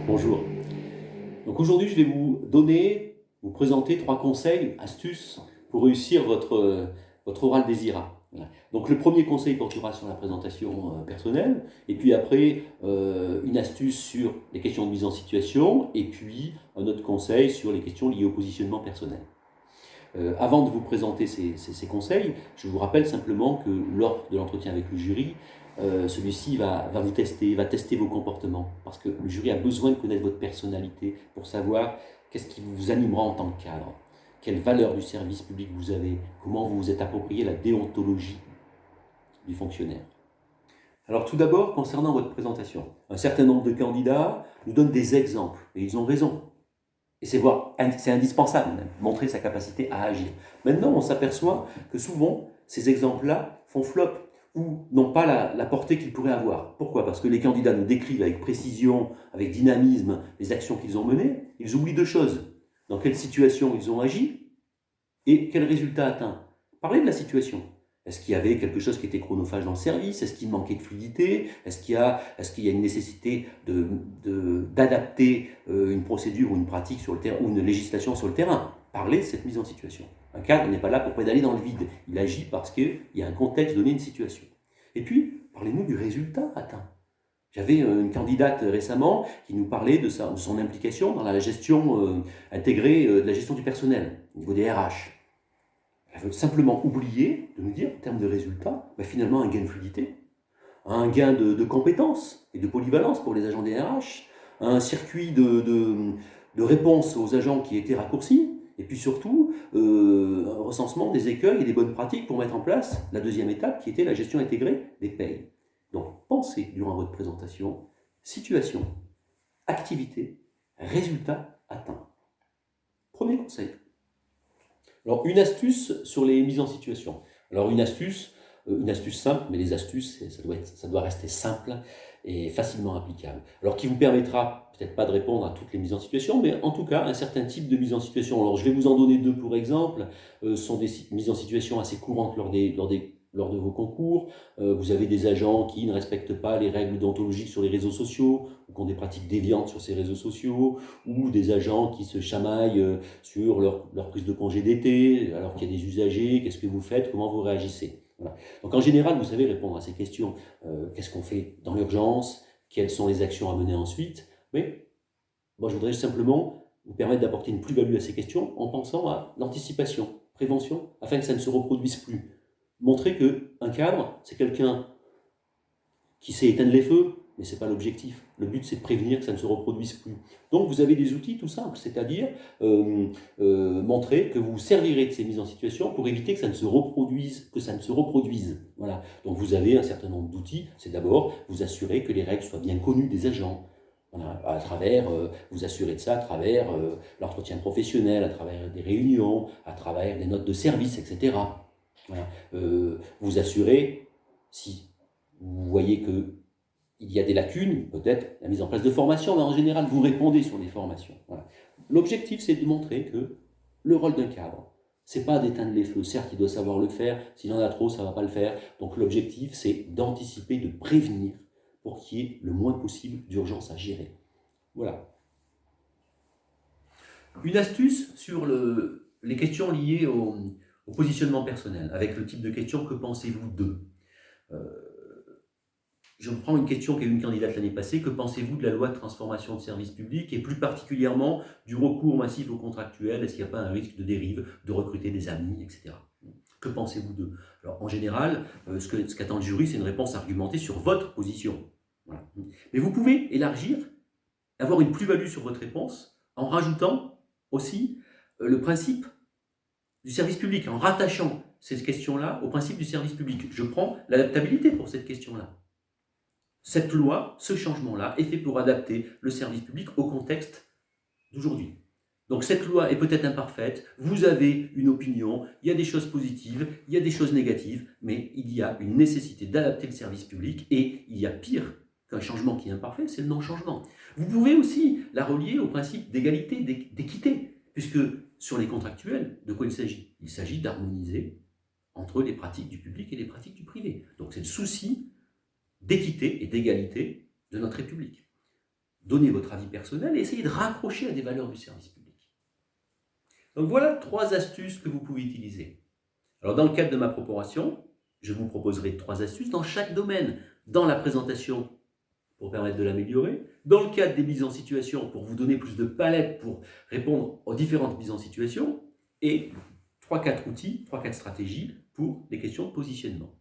Bonjour. Donc aujourd'hui, je vais vous présenter 3 conseils, astuces pour réussir votre oral désira. Voilà. Donc le premier conseil portera sur la présentation personnelle, et puis après une astuce sur les questions de mise en situation, et puis un autre conseil sur les questions liées au positionnement personnel. Avant de vous présenter ces conseils, je vous rappelle simplement que lors de l'entretien avec le jury, celui-ci va vous tester, va tester vos comportements, parce que le jury a besoin de connaître votre personnalité pour savoir qu'est-ce qui vous animera en tant que cadre, quelle valeur du service public vous avez, comment vous vous êtes approprié la déontologie du fonctionnaire. Alors tout d'abord, concernant votre présentation, un certain nombre de candidats nous donnent des exemples, et ils ont raison. Et c'est indispensable même, montrer sa capacité à agir. Maintenant, on s'aperçoit que souvent, ces exemples-là font flop ou n'ont pas la portée qu'ils pourraient avoir. Pourquoi? Parce que les candidats nous décrivent avec précision, avec dynamisme, les actions qu'ils ont menées. Ils oublient deux choses. Dans quelle situation ils ont agi et quel résultat atteint. Parlez de la situation. Est-ce qu'il y avait quelque chose qui était chronophage dans le service? Est-ce qu'il manquait de fluidité? Est-ce qu'il y a une nécessité d'adapter une procédure ou une pratique sur le terrain, ou une législation sur le terrain? Parlez de cette mise en situation. Un cadre n'est pas là pour pédaler dans le vide. Il agit parce qu'il y a un contexte donné, une situation. Et puis, parlez-nous du résultat atteint. J'avais une candidate récemment qui nous parlait de son implication dans la gestion intégrée de la gestion du personnel, au niveau des RH. Elle veut simplement oublier de nous dire, en termes de résultats, finalement un gain de fluidité, un gain de compétences et de polyvalence pour les agents des RH, un circuit de réponse aux agents qui était raccourci, et puis surtout un recensement des écueils et des bonnes pratiques pour mettre en place la deuxième étape qui était la gestion intégrée des payes. Donc pensez durant votre présentation, situation, activité, résultat atteint. Premier conseil. Alors une astuce sur les mises en situation. Alors une astuce simple, mais les astuces, ça doit rester simple et facilement applicable. Alors qui vous permettra peut-être pas de répondre à toutes les mises en situation, mais en tout cas un certain type de mise en situation. Alors je vais vous en donner deux pour exemple. Ce sont des mises en situation assez courantes lors de vos concours. Vous avez des agents qui ne respectent pas les règles déontologiques sur les réseaux sociaux, ou qui ont des pratiques déviantes sur ces réseaux sociaux, ou des agents qui se chamaillent sur leur prise de congé d'été, alors qu'il y a des usagers, qu'est-ce que vous faites, comment vous réagissez. Voilà. Donc en général, vous savez répondre à ces questions. Qu'est-ce qu'on fait dans l'urgence? Quelles sont les actions à mener ensuite? Mais moi, je voudrais simplement vous permettre d'apporter une plus-value à ces questions en pensant à l'anticipation, prévention, afin que ça ne se reproduise plus. Montrer qu'un cadre, c'est quelqu'un qui sait éteindre les feux, mais ce n'est pas l'objectif. Le but, c'est de prévenir que ça ne se reproduise plus. Donc, vous avez des outils tout simples, c'est-à-dire montrer que vous vous servirez de ces mises en situation pour éviter que ça ne se reproduise. Voilà. Donc, vous avez un certain nombre d'outils. C'est d'abord vous assurer que les règles soient bien connues des agents. Voilà, vous assurer de ça à travers l'entretien professionnel, à travers des réunions, à travers des notes de service, etc. Voilà. Vous assurer, si vous voyez qu'il y a des lacunes, peut-être la mise en place de formations, mais en général, vous répondez sur les formations. Voilà. L'objectif, c'est de montrer que le rôle d'un cadre, c'est pas d'éteindre les feux. Certes, il doit savoir le faire. S'il en a trop, ça va pas le faire. Donc l'objectif, c'est d'anticiper, de prévenir pour qu'il y ait le moins possible d'urgence à gérer. Voilà. Une astuce sur les questions liées au positionnement personnel, avec le type de question, que pensez-vous d'eux? Je prends une question qu'a eu une candidate l'année passée. Que pensez-vous de la loi de transformation de services publics et plus particulièrement du recours massif aux contractuels? Est-ce qu'il n'y a pas un risque de dérive, de recruter des amis, etc. Que pensez-vous d'eux? Alors en général, ce qu'attend le jury, c'est une réponse argumentée sur votre position. Voilà. Mais vous pouvez élargir, avoir une plus-value sur votre réponse en rajoutant aussi le principe du service public, en rattachant ces questions-là au principe du service public. Je prends l'adaptabilité pour cette question-là. Cette loi, ce changement-là, est fait pour adapter le service public au contexte d'aujourd'hui. Donc cette loi est peut-être imparfaite, vous avez une opinion, il y a des choses positives, il y a des choses négatives, mais il y a une nécessité d'adapter le service public, et il y a pire qu'un changement qui est imparfait, c'est le non-changement. Vous pouvez aussi la relier au principe d'égalité, d'équité, puisque sur les contractuels, de quoi il s'agit? Il s'agit d'harmoniser entre les pratiques du public et les pratiques du privé. Donc c'est le souci d'équité et d'égalité de notre République. donner votre avis personnel et essayer de raccrocher à des valeurs du service public. Donc voilà 3 astuces que vous pouvez utiliser. Alors dans le cadre de ma proposition, je vous proposerai 3 astuces dans chaque domaine. Dans la présentation, pour permettre de l'améliorer. Dans le cadre des mises en situation, pour vous donner plus de palettes pour répondre aux différentes mises en situation. Et 3-4 outils, 3-4 stratégies pour des questions de positionnement.